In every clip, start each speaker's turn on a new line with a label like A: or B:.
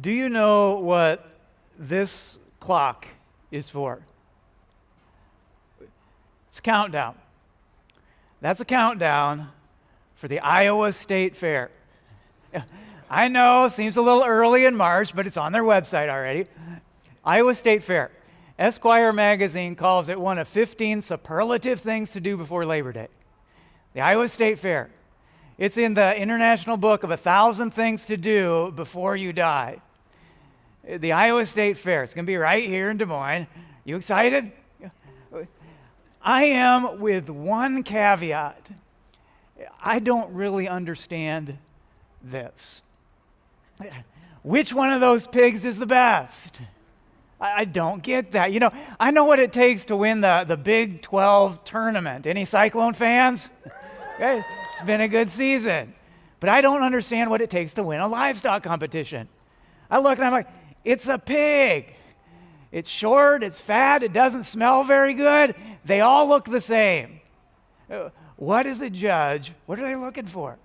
A: Do you know what this clock is for? It's a countdown. That's a countdown for the Iowa State Fair. I know, it seems a little early in March, but it's on their website already. Iowa State Fair. Esquire magazine calls it one of 15 superlative things to do before Labor Day. The Iowa State Fair. It's in the International Book of 1,000 Things to Do Before You Die. The Iowa State Fair. It's going to be right here in Des Moines. You excited? I am, with one caveat. I don't really understand this. Which one of those pigs is the best? I don't get that. You know, I know what it takes to win the Big 12 tournament. Any Cyclone fans? Okay. It's been a good season. But I don't understand what it takes to win a livestock competition. I look and I'm like, it's a pig. It's short, it's fat, it doesn't smell very good. They all look the same. What is a judge? What are they looking for?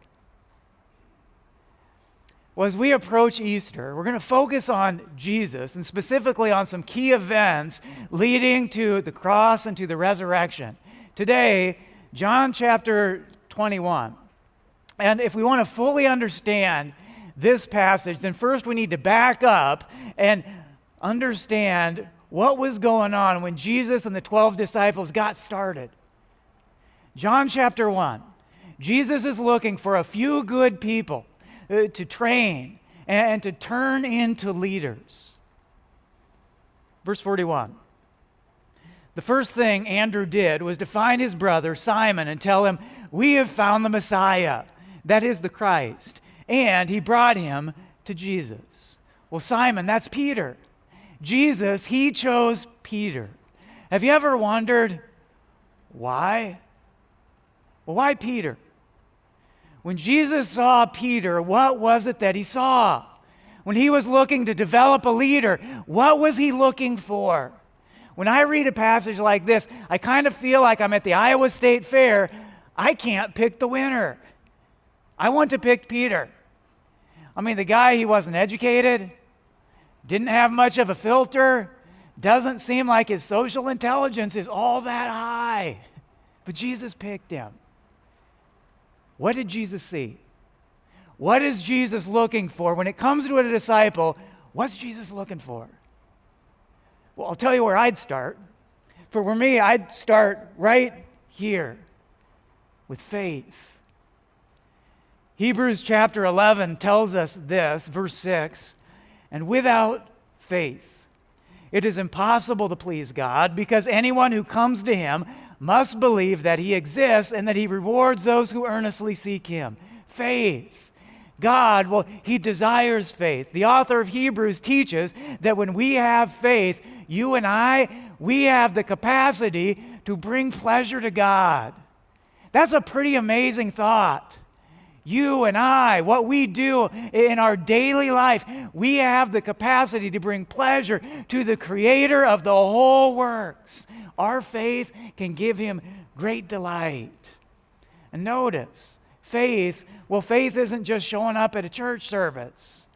A: Well, as we approach Easter, we're going to focus on Jesus and specifically on some key events leading to the cross and to the resurrection. Today, John chapter 21. And if we want to fully understand this passage, then first we need to back up and understand what was going on when Jesus and the 12 disciples got started. John chapter 1. Jesus is looking for a few good people to train and to turn into leaders. Verse 41. The first thing Andrew did was to find his brother Simon and tell him, "We have found the Messiah," that is the Christ. And he brought him to Jesus. Well, Simon, that's Peter. Jesus, he chose Peter. Have you ever wondered why? Well, why Peter? When Jesus saw Peter, what was it that he saw? When he was looking to develop a leader, what was he looking for? When I read a passage like this, I kind of feel like I'm at the Iowa State Fair. I can't pick the winner. I want to pick Peter. I mean, the guy, he wasn't educated, didn't have much of a filter, doesn't seem like his social intelligence is all that high. But Jesus picked him. What did Jesus see? What is Jesus looking for? When it comes to a disciple, what's Jesus looking for? Well, I'll tell you where I'd start. For me, I'd start right here with faith. Hebrews chapter 11 tells us this, verse 6, "And without faith, it is impossible to please God, because anyone who comes to him must believe that he exists and that he rewards those who earnestly seek him." Faith. God, well, he desires faith. The author of Hebrews teaches that when we have faith, you and I, we have the capacity to bring pleasure to God. That's a pretty amazing thought. You and I, what we do in our daily life, we have the capacity to bring pleasure to the Creator of the whole works. Our faith can give him great delight. And notice, faith isn't just showing up at a church service.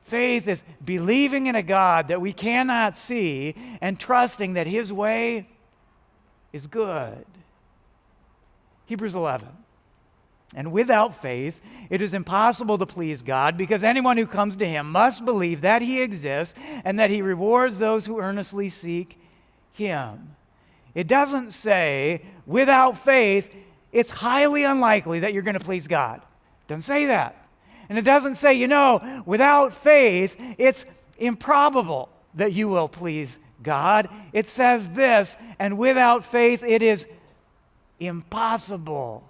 A: Faith is believing in a God that we cannot see and trusting that his way is good. Hebrews 11. "And without faith, it is impossible to please God, because anyone who comes to him must believe that he exists and that he rewards those who earnestly seek him." It doesn't say, without faith, it's highly unlikely that you're going to please God. It doesn't say that. And it doesn't say, without faith, it's improbable that you will please God. It says this, "And without faith, it is impossible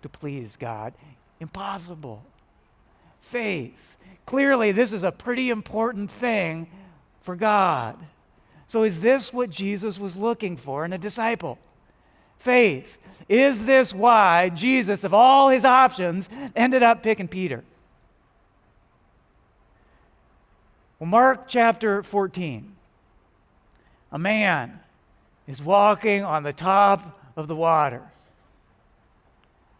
A: to please God." Impossible. Faith. Clearly, this is a pretty important thing for God. So is this what Jesus was looking for in a disciple? Faith. Is this why Jesus, of all his options, ended up picking Peter? Well, Mark chapter 14. A man is walking on the top of the water.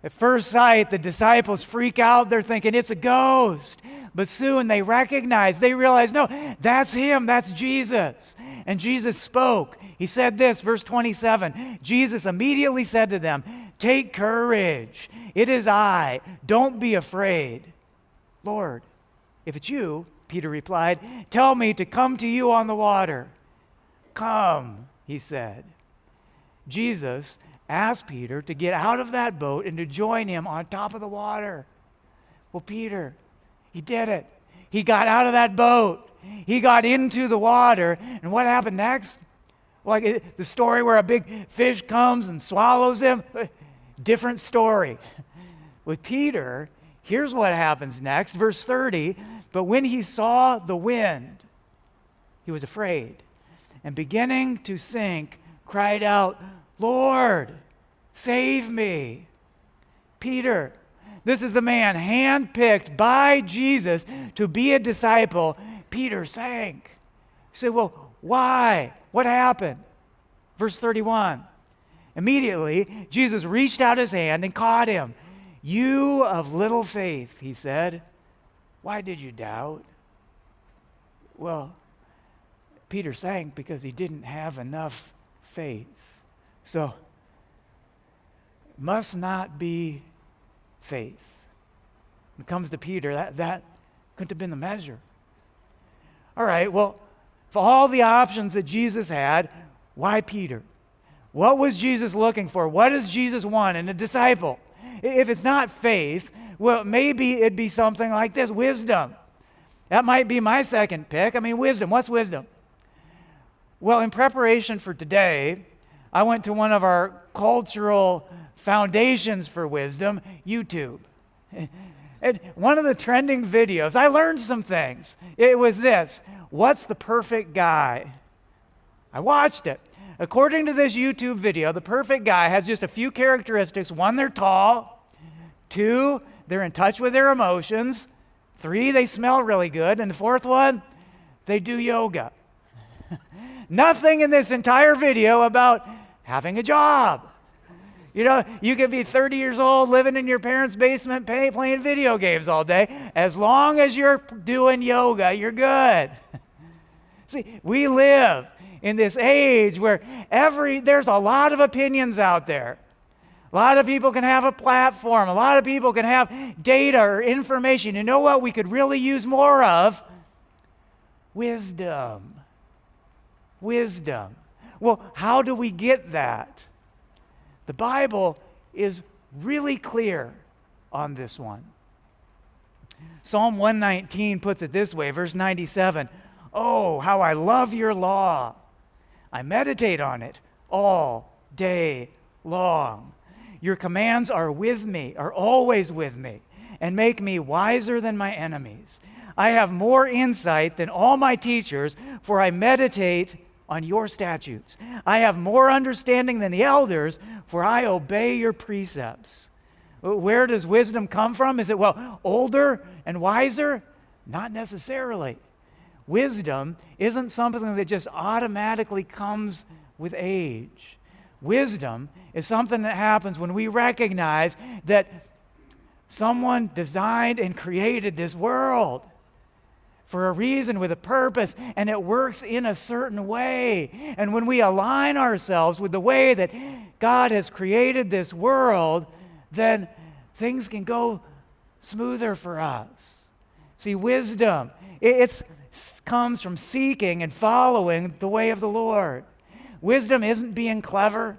A: At first sight, the disciples freak out. They're thinking it's a ghost. But soon they realize, no, that's him, that's Jesus. And Jesus spoke. He said this, verse 27, Jesus immediately said to them, "Take courage. It is I. Don't be afraid." "Lord, if it's you," Peter replied, "tell me to come to you on the water." "Come," he said. Jesus asked Peter to get out of that boat and to join him on top of the water. Well, Peter, he did it. He got out of that boat. He got into the water. And what happened next? Like the story where a big fish comes and swallows him? Different story. With Peter, here's what happens next. Verse 30, "But when he saw the wind, he was afraid, and beginning to sink, cried out, 'Lord, save me.'" Peter, this is the man handpicked by Jesus to be a disciple. Peter sank. You say, well, why? What happened? Verse 31. Immediately, Jesus reached out his hand and caught him. "You of little faith," he said, "why did you doubt?" Well, Peter sank because he didn't have enough faith. So, it must not be faith. When it comes to Peter, that couldn't have been the measure. All right, well, for all the options that Jesus had, why Peter? What was Jesus looking for? What does Jesus want in a disciple? If it's not faith, well, maybe it'd be something like this, wisdom. That might be my second pick. Wisdom. What's wisdom? Well, in preparation for today, I went to one of our cultural foundations for wisdom, YouTube. And one of the trending videos, I learned some things. It was this: what's the perfect guy? I watched it. According to this YouTube video, the perfect guy has just a few characteristics. 1, they're tall. 2, they're in touch with their emotions. 3, they smell really good. And the 4th one, they do yoga. Nothing in this entire video about having a job. You know, you could be 30 years old, living in your parents' basement, playing video games all day. As long as you're doing yoga, you're good. See, we live in this age where there's a lot of opinions out there. A lot of people can have a platform. A lot of people can have data or information. You know what we could really use more of? Wisdom. Wisdom. Well, how do we get that? The Bible is really clear on this one. Psalm 119 puts it this way, verse 97. "Oh, how I love your law. I meditate on it all day long. Your commands are with me, are always with me, and make me wiser than my enemies. I have more insight than all my teachers, for I meditate on your statutes. I have more understanding than the elders, for I obey your precepts." Where does wisdom come from? Is it, older and wiser? Not necessarily. Wisdom isn't something that just automatically comes with age. Wisdom is something that happens when we recognize that someone designed and created this world for a reason, with a purpose, and it works in a certain way. And when we align ourselves with the way that God has created this world, then things can go smoother for us. See, wisdom, it comes from seeking and following the way of the Lord. Wisdom isn't being clever.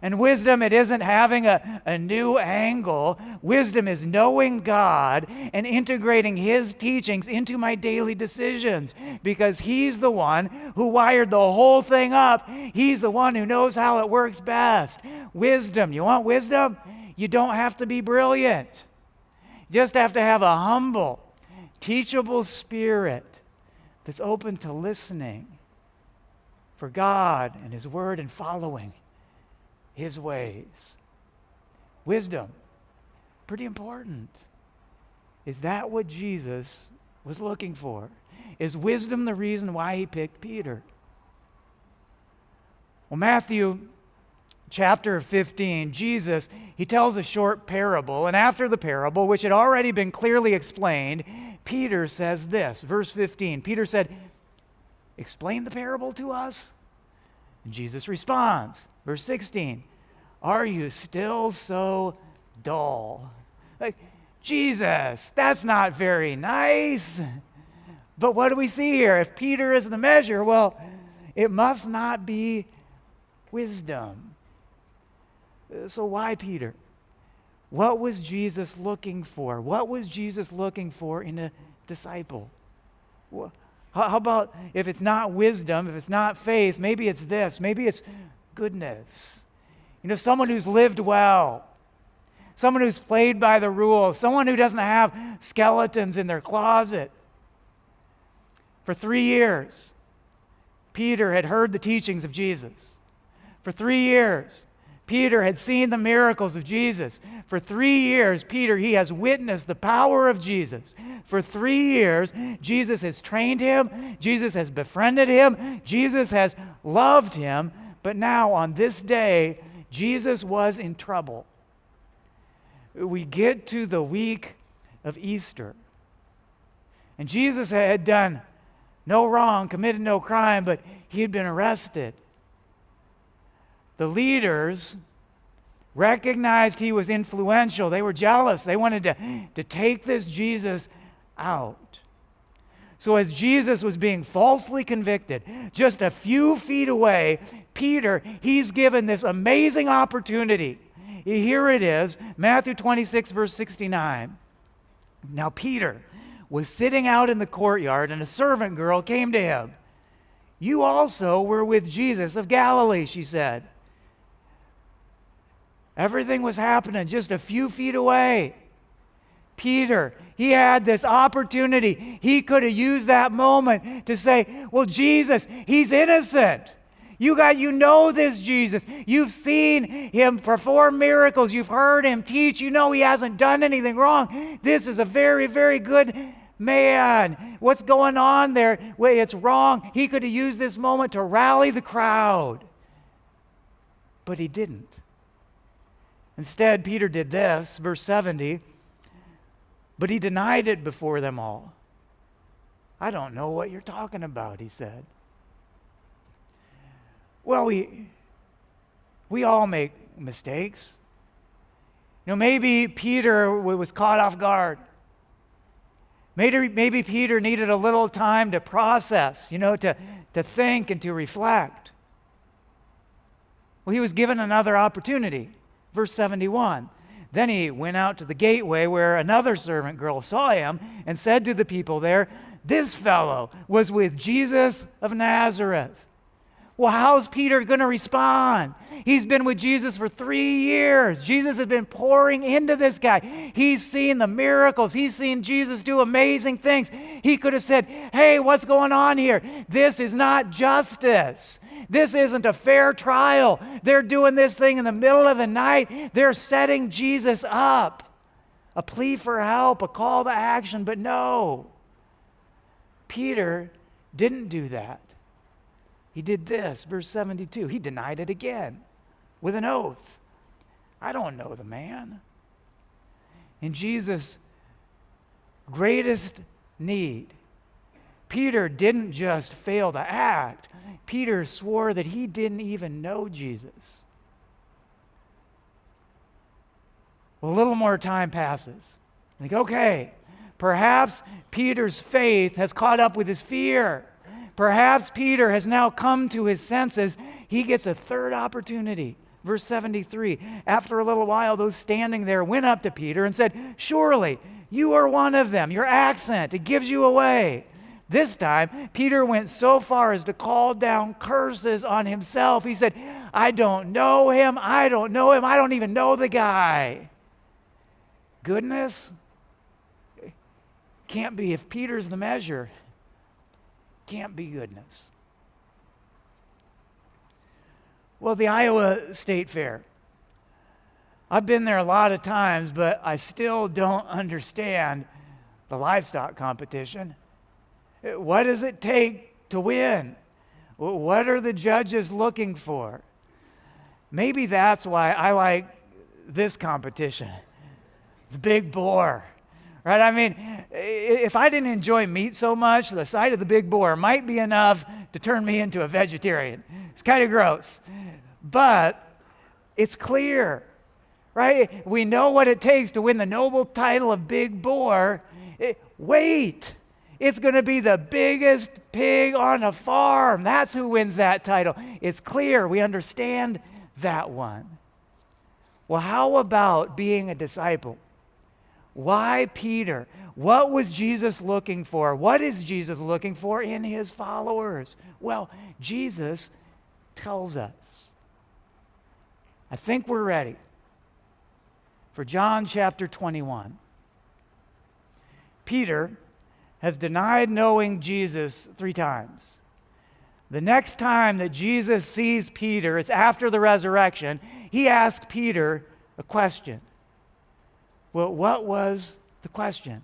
A: And wisdom, it isn't having a new angle. Wisdom is knowing God and integrating His teachings into my daily decisions, because He's the one who wired the whole thing up. He's the one who knows how it works best. Wisdom. You want wisdom? You don't have to be brilliant. You just have to have a humble, teachable spirit that's open to listening for God and His Word and following His ways. Wisdom, pretty important. Is that what Jesus was looking for? Is wisdom the reason why He picked Peter? Well, Matthew chapter 15, Jesus, he tells a short parable, and after the parable, which had already been clearly explained, Peter says this, verse 15. Peter said, "Explain the parable to us?" And Jesus responds, verse 16, "Are you still so dull?" Like, Jesus, that's not very nice. But what do we see here? If Peter is the measure, well, it must not be wisdom. So why Peter? What was Jesus looking for? What was Jesus looking for in a disciple? How about if it's not wisdom, if it's not faith, maybe it's this, maybe it's goodness. Someone who's lived well, someone who's played by the rules, someone who doesn't have skeletons in their closet. For 3 years, Peter had heard the teachings of Jesus. For 3 years, Peter had seen the miracles of Jesus. For 3 years, Peter, he has witnessed the power of Jesus. For 3 years, Jesus has trained him. Jesus has befriended him. Jesus has loved him. But now, on this day, Jesus was in trouble. We get to the week of Easter. And Jesus had done no wrong, committed no crime, but he had been arrested. The leaders recognized he was influential. They were jealous. They wanted to take this Jesus out. So as Jesus was being falsely convicted, just a few feet away, Peter, he's given this amazing opportunity. Here it is, Matthew 26, verse 69. Now Peter was sitting out in the courtyard, and a servant girl came to him. "You also were with Jesus of Galilee," she said. Everything was happening just a few feet away. Peter, he had this opportunity. He could have used that moment to say, "Well, Jesus, he's innocent. You know this Jesus. You've seen him perform miracles. You've heard him teach. You know he hasn't done anything wrong. This is a very, very good man. What's going on there? Well, it's wrong." He could have used this moment to rally the crowd. But he didn't. Instead, Peter did this, verse 70, but he denied it before them all. "I don't know what you're talking about," he said. Well, we all make mistakes. Maybe Peter was caught off guard. Maybe Peter needed a little time to process, to think and to reflect. Well, he was given another opportunity. Verse 71, "Then he went out to the gateway where another servant girl saw him and said to the people there, 'This fellow was with Jesus of Nazareth.'" Well, how's Peter going to respond? He's been with Jesus for 3 years. Jesus has been pouring into this guy. He's seen the miracles. He's seen Jesus do amazing things. He could have said, "Hey, what's going on here? This is not justice. This isn't a fair trial. They're doing this thing in the middle of the night. They're setting Jesus up." A plea for help, a call to action, but no. Peter didn't do that. He did this, verse 72. He denied it again with an oath. "I don't know the man." In Jesus' greatest need, Peter didn't just fail to act. Peter swore that he didn't even know Jesus. Well, a little more time passes. Like, okay, perhaps Peter's faith has caught up with his fear. Perhaps Peter has now come to his senses. He gets a third opportunity. Verse 73, after a little while, those standing there went up to Peter and said, "Surely you are one of them. Your accent, it gives you away." This time, Peter went so far as to call down curses on himself. He said, "I don't know him. I don't know him. I don't even know the guy." Goodness? Can't be. If Peter's the measure, can't be goodness. Well, the Iowa State Fair. I've been there a lot of times, but I still don't understand the livestock competition. What does it take to win? What are the judges looking for? Maybe that's why I like this competition, the big boar, right? I mean, if I didn't enjoy meat so much, the sight of the big boar might be enough to turn me into a vegetarian. It's kind of gross, but it's clear, right? We know what it takes to win the noble title of big boar. Wait, it's going to be the biggest pig on a farm. That's who wins that title. It's clear. We understand that one. Well, how about being a disciple? Why Peter? What was Jesus looking for? What is Jesus looking for in his followers? Well, Jesus tells us. I think we're ready for John chapter 21. Peter has denied knowing Jesus 3 times. The next time that Jesus sees Peter, it's after the resurrection, he asks Peter a question. Well, what was the question?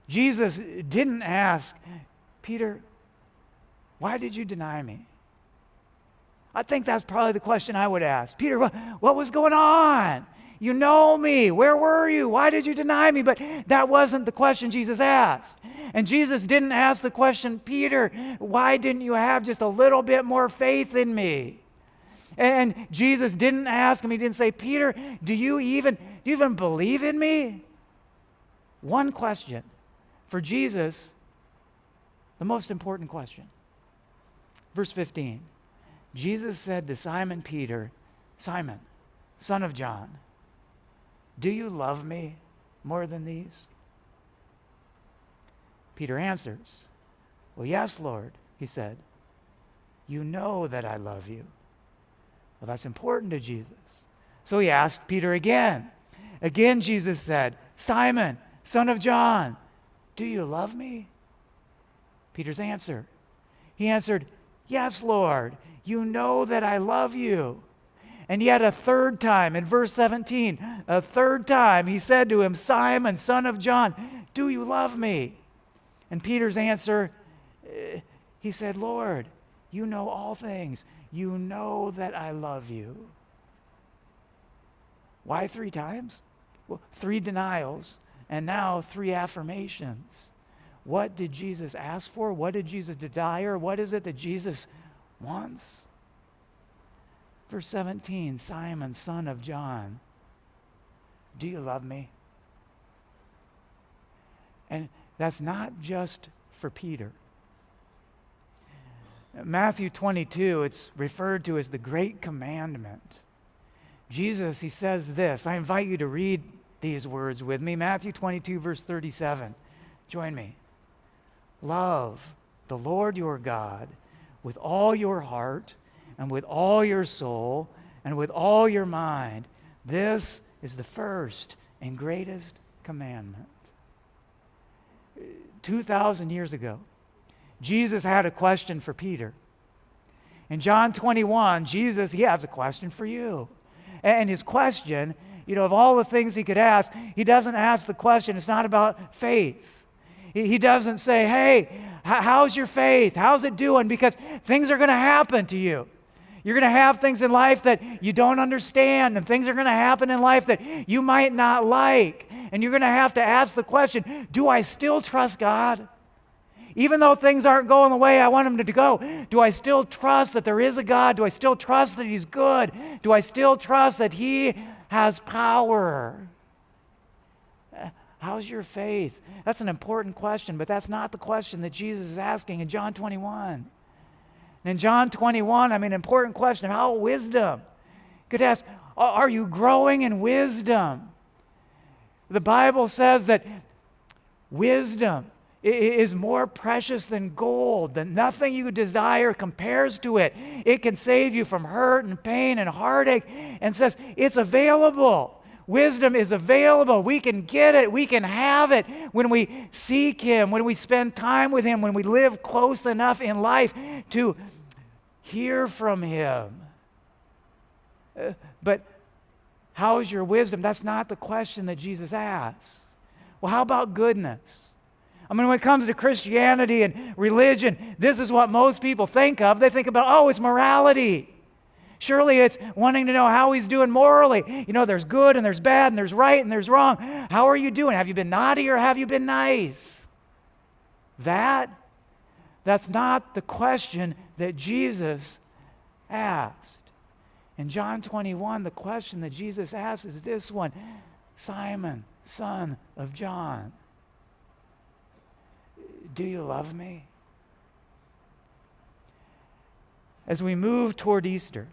A: Jesus didn't ask, Peter, why did you deny me? I think that's probably the question I would ask. Peter, what was going on? You know me. Where were you? Why did you deny me? But that wasn't the question Jesus asked. And Jesus didn't ask the question, Peter, why didn't you have just a little bit more faith in me? And Jesus didn't ask him, he didn't say, Peter, do you even believe in me? One question. For Jesus, the most important question. Verse 15. Jesus said to Simon Peter, Simon, son of John, do you love me more than these? Peter answers, well, yes, Lord, he said. You know that I love you. Well, that's important to Jesus. So he asked Peter again. Again, Jesus said, Simon, son of John, do you love me? Peter's answer. He answered, yes, Lord, you know that I love you. And yet a third time, in verse 17, a third time, he said to him, Simon, son of John, do you love me? And Peter's answer, he said, Lord, you know all things. You know that I love you. Why 3 times? Well, 3 denials, and now 3 affirmations. What did Jesus ask for? What did Jesus desire? What is it that Jesus wants? Verse 17, Simon, son of John, do you love me? And that's not just for Peter. Matthew 22, it's referred to as the Great Commandment. Jesus, he says this. I invite you to read these words with me. Matthew 22, verse 37. Join me. Love the Lord your God with all your heart and with all your soul and with all your mind. This is the first and greatest commandment. 2,000 years ago, Jesus had a question for Peter. In John 21, Jesus, he has a question for you. And his question, of all the things he could ask, he doesn't ask the question, it's not about faith. He doesn't say, hey, how's your faith? How's it doing? Because things are going to happen to you. You're going to have things in life that you don't understand, and things are going to happen in life that you might not like. And you're going to have to ask the question, do I still trust God? Even though things aren't going the way I want them to go, do I still trust that there is a God? Do I still trust that He's good? Do I still trust that He has power? How's your faith? That's an important question, but that's not the question that Jesus is asking in John 21. And in John 21, important question, how wisdom? You could ask, are you growing in wisdom? The Bible says that wisdom is more precious than gold, that nothing you desire compares to it. It can save you from hurt and pain and heartache, and says it's available. Wisdom is available. We can get it. We can have it when we seek Him, when we spend time with Him, when we live close enough in life to hear from Him. But how is your wisdom? That's not the question that Jesus asked. Well, how about goodness? When it comes to Christianity and religion, this is what most people think of. They think about, it's morality. Surely it's wanting to know how he's doing morally. There's good and there's bad and there's right and there's wrong. How are you doing? Have you been naughty or have you been nice? That's not the question that Jesus asked. In John 21, the question that Jesus asked is this one: Simon, son of John, do you love me? As we move toward Easter,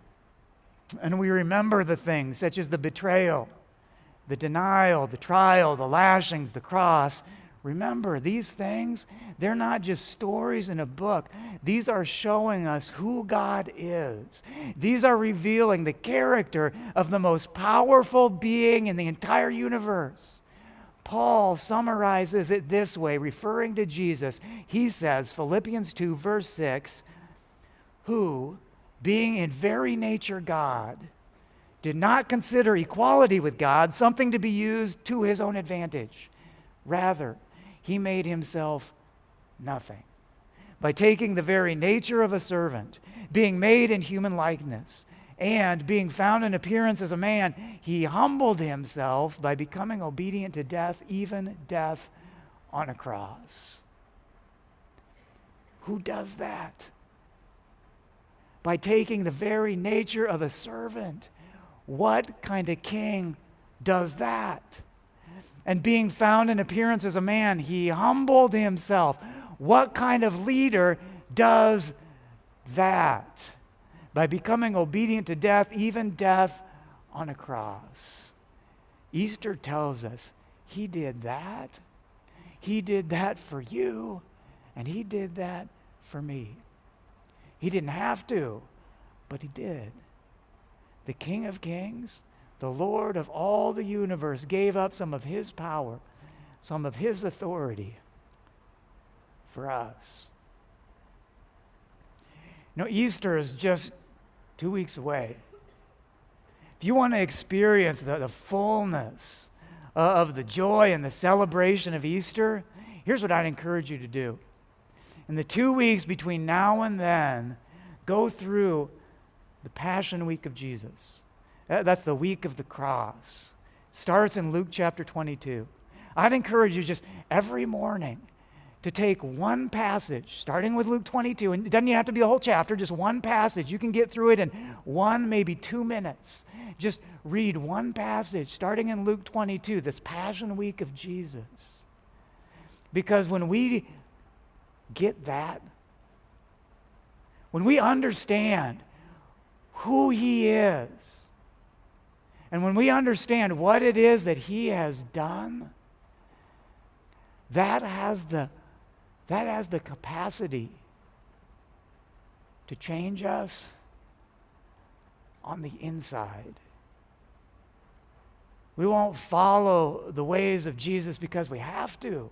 A: and we remember the things such as the betrayal, the denial, the trial, the lashings, the cross, remember these things, they're not just stories in a book. These are showing us who God is. These are revealing the character of the most powerful being in the entire universe. Paul summarizes it this way, referring to Jesus. He says, Philippians 2, verse 6, who, being in very nature God, did not consider equality with God something to be used to his own advantage. Rather, he made himself nothing by taking the very nature of a servant, being made in human likeness, and being found in appearance as a man, he humbled himself by becoming obedient to death, even death on a cross. Who does that? By taking the very nature of a servant. What kind of king does that? And being found in appearance as a man, he humbled himself. What kind of leader does that? By becoming obedient to death, even death on a cross. Easter tells us he did that. He did that for you, and he did that for me. He didn't have to, but he did. The King of Kings, the Lord of all the universe, gave up some of his power, some of his authority for us. Easter is just 2 weeks away. If you want to experience the fullness of the joy and the celebration of Easter, here's what I'd encourage you to do. In the 2 weeks between now and then, go through the Passion Week of Jesus. That's the week of the cross. Starts in Luke chapter 22. I'd encourage you just every morning to take one passage, starting with Luke 22, and it doesn't have to be the whole chapter, just one passage. You can get through it in 1, maybe 2 minutes. Just read one passage, starting in Luke 22, this Passion Week of Jesus. Because when we get that, when we understand who he is, and when we understand what it is that he has done, that has the capacity to change us on the inside. We won't follow the ways of Jesus because we have to.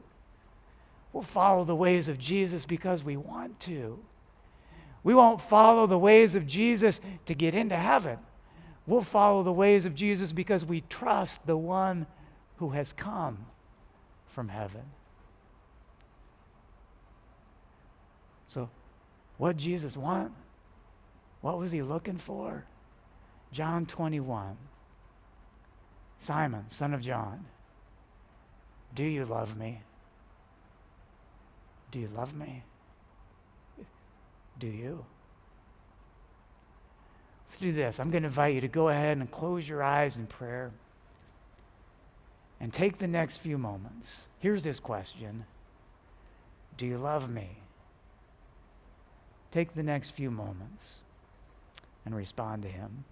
A: We'll follow the ways of Jesus because we want to. We won't follow the ways of Jesus to get into heaven. We'll follow the ways of Jesus because we trust the one who has come from heaven. So, what did Jesus want? What was he looking for? John 21. Simon, son of John, do you love me? Do you love me? Do you? Let's do this. I'm going to invite you to go ahead and close your eyes in prayer and take the next few moments. Here's this question. Do you love me? Take the next few moments and respond to him.